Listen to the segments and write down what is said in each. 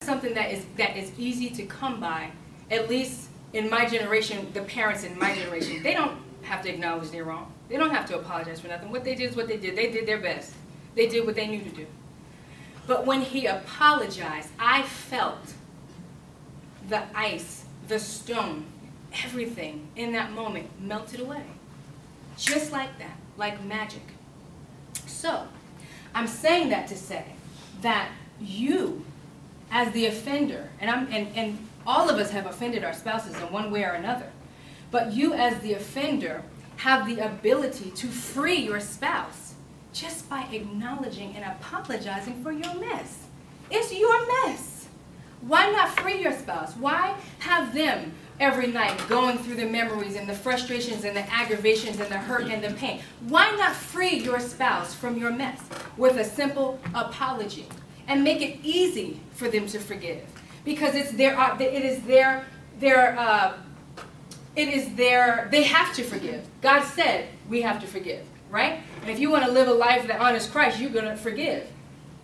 Something that is easy to come by, at least in my generation, the parents in my generation, they don't have to acknowledge they're wrong. They don't have to apologize for nothing. What they did is what they did. They did their best. They did what they knew to do. But when he apologized, I felt the ice, the stone, everything in that moment melted away. Just like that, like magic. So, I'm saying that to say that you, as the offender, and all of us have offended our spouses in one way or another, but you as the offender have the ability to free your spouse just by acknowledging and apologizing for your mess. It's your mess. Why not free your spouse? Why have them every night going through the memories and the frustrations and the aggravations and the hurt and the pain? Why not free your spouse from your mess with a simple apology and make it easy for them to forgive? Because it's they have to forgive. God said we have to forgive, right? And if you want to live a life that honors Christ, you're going to forgive.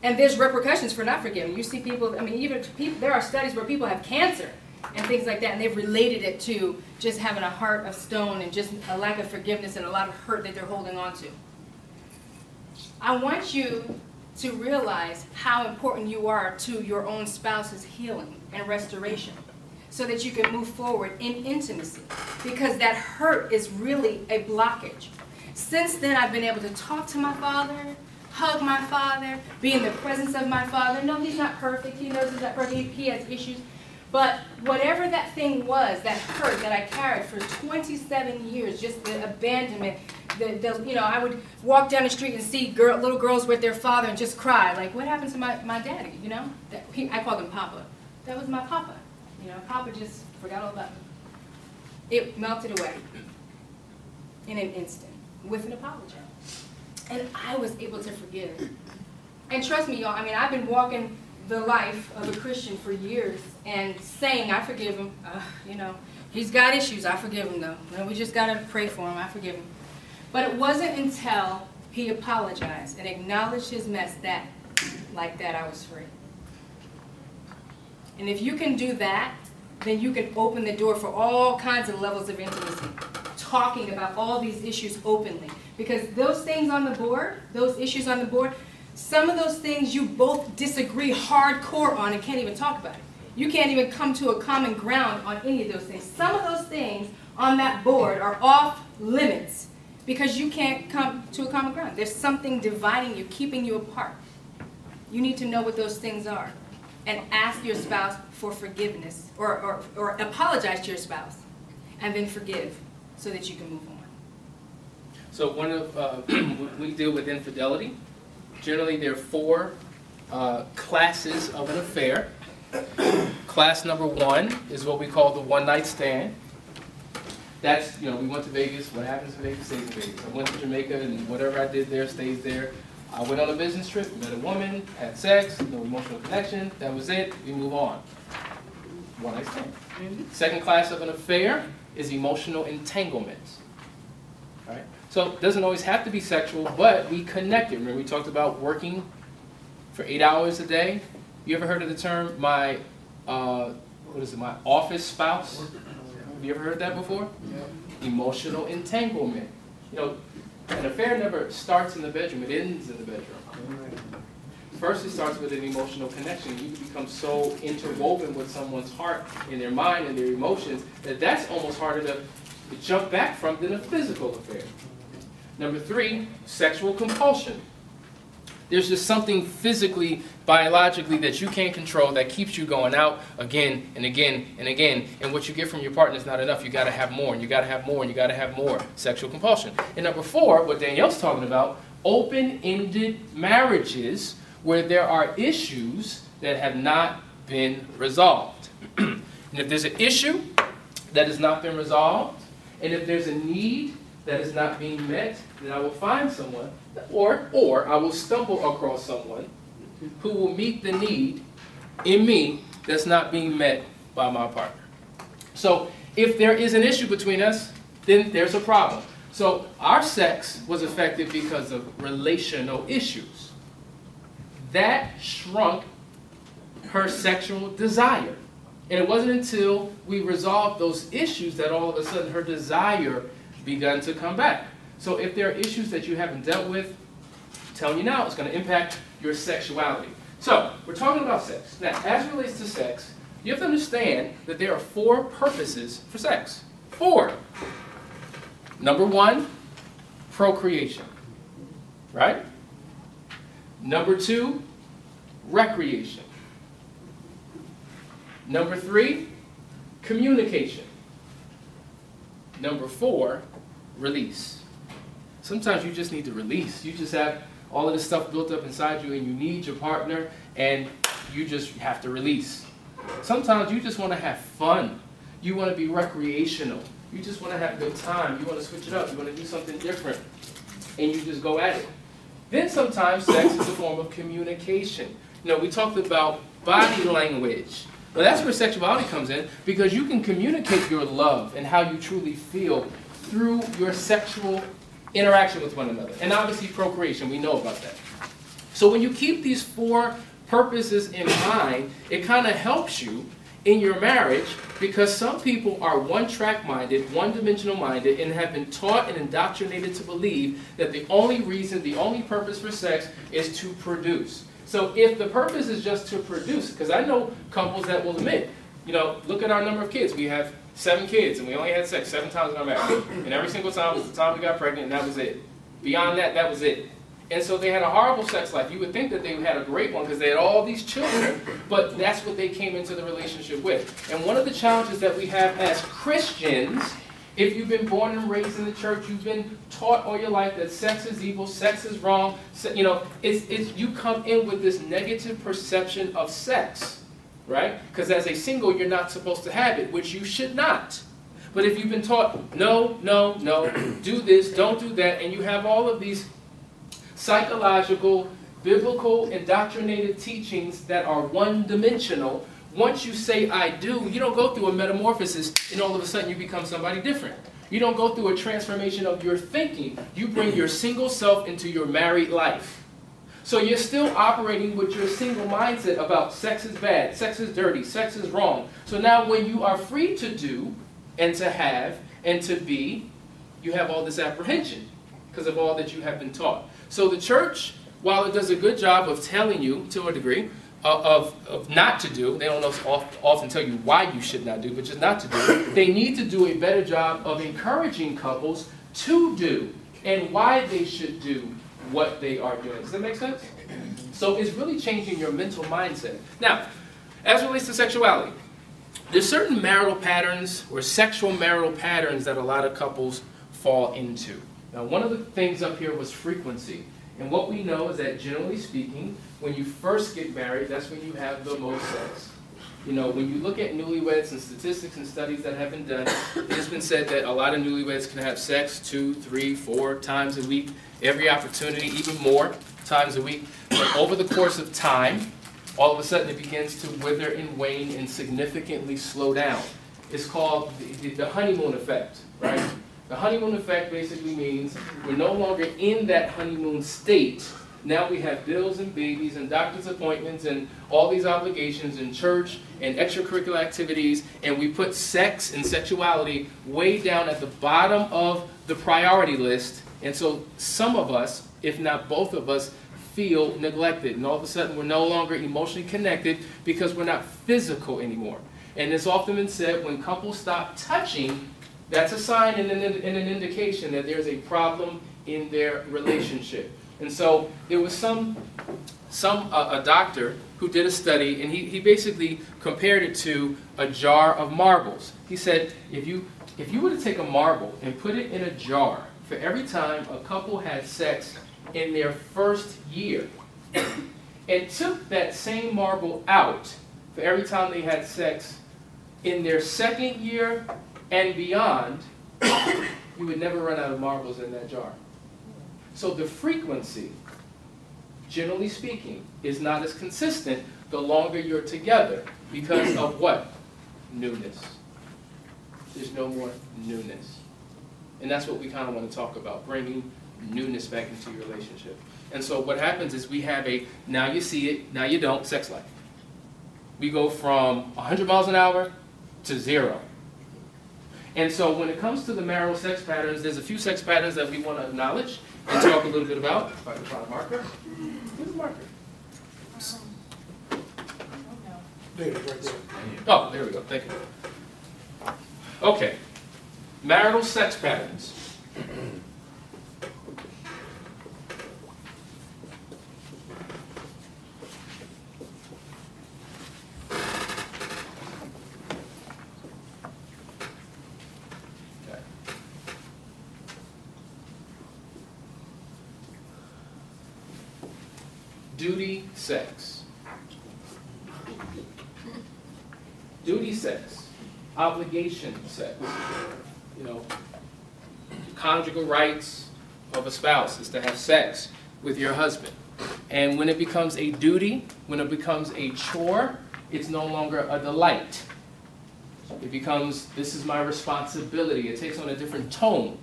And there's repercussions for not forgiving. You see people, I mean, even people, there are studies where people have cancer and things like that, and they've related it to just having a heart of stone and just a lack of forgiveness and a lot of hurt that they're holding on to. I want you to realize how important you are to your own spouse's healing and restoration so that you can move forward in intimacy, because that hurt is really a blockage. Since then, I've been able to talk to my father, hug my father, be in the presence of my father. No, he's not perfect. He knows he's not perfect. He has issues. But whatever that thing was, that hurt that I carried for 27 years, just the abandonment, you know, I would walk down the street and see little girls with their father and just cry, like, what happened to my daddy, you know? I called him Papa. That was my Papa. You know, Papa just forgot all about me. It melted away in an instant with an apology. And I was able to forgive. And trust me, y'all, I mean, I've been walking the life of a Christian for years and saying, I forgive him. You know, he's got issues. I forgive him, though. You know, we just got to pray for him. I forgive him. But it wasn't until he apologized and acknowledged his mess that, like that, I was free. And if you can do that, then you can open the door for all kinds of levels of intimacy, talking about all these issues openly. Because those things on the board, those issues on the board, some of those things you both disagree hardcore on and can't even talk about it. You can't even come to a common ground on any of those things. Some of those things on that board are off limits because you can't come to a common ground. There's something dividing you, keeping you apart. You need to know what those things are and ask your spouse for forgiveness or apologize to your spouse and then forgive so that you can move on. So one of we deal with infidelity. Generally, there are 4 classes of an affair. Class number 1 is what we call the one-night stand. That's, you know, we went to Vegas. What happens in Vegas stays in Vegas. I went to Jamaica, and whatever I did there stays there. I went on a business trip, met a woman, had sex, no emotional connection. That was it. We move on. One-night stand. Second class of an affair is emotional entanglements. All right? So it doesn't always have to be sexual, but we connect it. Remember we talked about working for 8 hours a day? You ever heard of the term, my office spouse? Have you ever heard that before? Yeah. Emotional entanglement. You know, an affair never starts in the bedroom, it ends in the bedroom. First it starts with an emotional connection. You become so interwoven with someone's heart and their mind and their emotions that that's almost harder to jump back from than a physical affair. Number 3, sexual compulsion. There's just something physically, biologically that you can't control that keeps you going out again and again and again. And what you get from your partner is not enough. You got to have more, and you got to have more, and you got to have more. Sexual compulsion. And number 4, what Danielle's talking about, open-ended marriages where there are issues that have not been resolved. And if there's an issue that has not been resolved, and if there's a need that is not being met, then I will find someone, or I will stumble across someone who will meet the need in me that's not being met by my partner. So if there is an issue between us, then there's a problem. So our sex was affected because of relational issues. That shrunk her sexual desire. And it wasn't until we resolved those issues that all of a sudden her desire began to come back. So if there are issues that you haven't dealt with, I'm telling you now, it's going to impact your sexuality. So we're talking about sex. Now, as it relates to sex, you have to understand that there are 4 purposes for sex. 4. Number 1, procreation. Right? Number 2, recreation. Number 3, communication. Number 4, release. Sometimes you just need to release. You just have all of this stuff built up inside you and you need your partner and you just have to release. Sometimes you just want to have fun. You want to be recreational. You just want to have a good time. You want to switch it up. You want to do something different. And you just go at it. Then sometimes sex is a form of communication. You know, we talked about body language. Well, that's where sexuality comes in, because you can communicate your love and how you truly feel through your sexual interaction with one another. And obviously procreation, we know about that. So when you keep these 4 purposes in mind, it kind of helps you in your marriage, because some people are one-track minded, one-dimensional minded, and have been taught and indoctrinated to believe that the only reason, the only purpose for sex is to produce. So if the purpose is just to produce, because I know couples that will admit, you know, look at our number of kids. We have 7 kids, and we only had sex 7 times in our marriage. And every single time was the time we got pregnant, and that was it. Beyond that, that was it. And so they had a horrible sex life. You would think that they had a great one because they had all these children, but that's what they came into the relationship with. And one of the challenges that we have as Christians, if you've been born and raised in the church, you've been taught all your life that sex is evil, sex is wrong. You know, you come in with this negative perception of sex, right? Because as a single, you're not supposed to have it, which you should not. But if you've been taught, no, no, no, do this, don't do that, and you have all of these psychological, biblical, indoctrinated teachings that are one-dimensional, once you say I do, you don't go through a metamorphosis and all of a sudden you become somebody different. You don't go through a transformation of your thinking. You bring your single self into your married life. So you're still operating with your single mindset about sex is bad, sex is dirty, sex is wrong. So now when you are free to do and to have and to be, you have all this apprehension because of all that you have been taught. So the church, while it does a good job of telling you, to a degree, of not to do, they don't often tell you why you should not do, but just not to do, they need to do a better job of encouraging couples to do and why they should do what they are doing. Does that make sense? So it's really changing your mental mindset. Now, as it relates to sexuality, there's certain marital patterns or sexual marital patterns that a lot of couples fall into. Now, one of the things up here was frequency. And what we know is that, generally speaking, when you first get married, that's when you have the most sex. You know, when you look at newlyweds and statistics and studies that have been done, it has been said that a lot of newlyweds can have sex 2, 3, 4 times a week, every opportunity, even more times a week. But over the course of time, all of a sudden it begins to wither and wane and significantly slow down. It's called the honeymoon effect, right? The honeymoon effect basically means we're no longer in that honeymoon state. Now we have bills and babies and doctor's appointments and all these obligations in church and extracurricular activities, and we put sex and sexuality way down at the bottom of the priority list. And so some of us, if not both of us, feel neglected. And all of a sudden we're no longer emotionally connected because we're not physical anymore. And it's often been said when couples stop touching, that's a sign and an indication that there's a problem in their relationship. And so there was a doctor who did a study, and he basically compared it to a jar of marbles. He said, if you were to take a marble and put it in a jar for every time a couple had sex in their first year, and took that same marble out for every time they had sex in their second year and beyond, you would never run out of marbles in that jar. So the frequency, generally speaking, is not as consistent the longer you're together because of what? Newness. There's no more newness. And that's what we kind of want to talk about, bringing newness back into your relationship. And so what happens is we have a now you see it, now you don't sex life. We go from 100 miles an hour to 0. And so when it comes to the marital sex patterns, there's a few sex patterns that we want to acknowledge and talk a little bit about. If I can find a marker. Where's the marker? Right there. Oh, there we go. Thank you. Okay. Marital sex patterns. Duty sex. Duty sex. Obligation sex. You know, conjugal rights of a spouse is to have sex with your husband. And when it becomes a duty, when it becomes a chore, it's no longer a delight. It becomes, this is my responsibility. It takes on a different tone.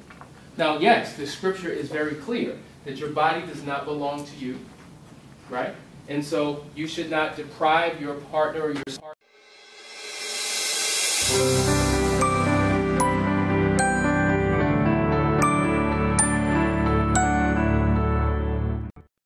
Now, yes, the scripture is very clear that your body does not belong to you. Right? And so you should not deprive your partner or your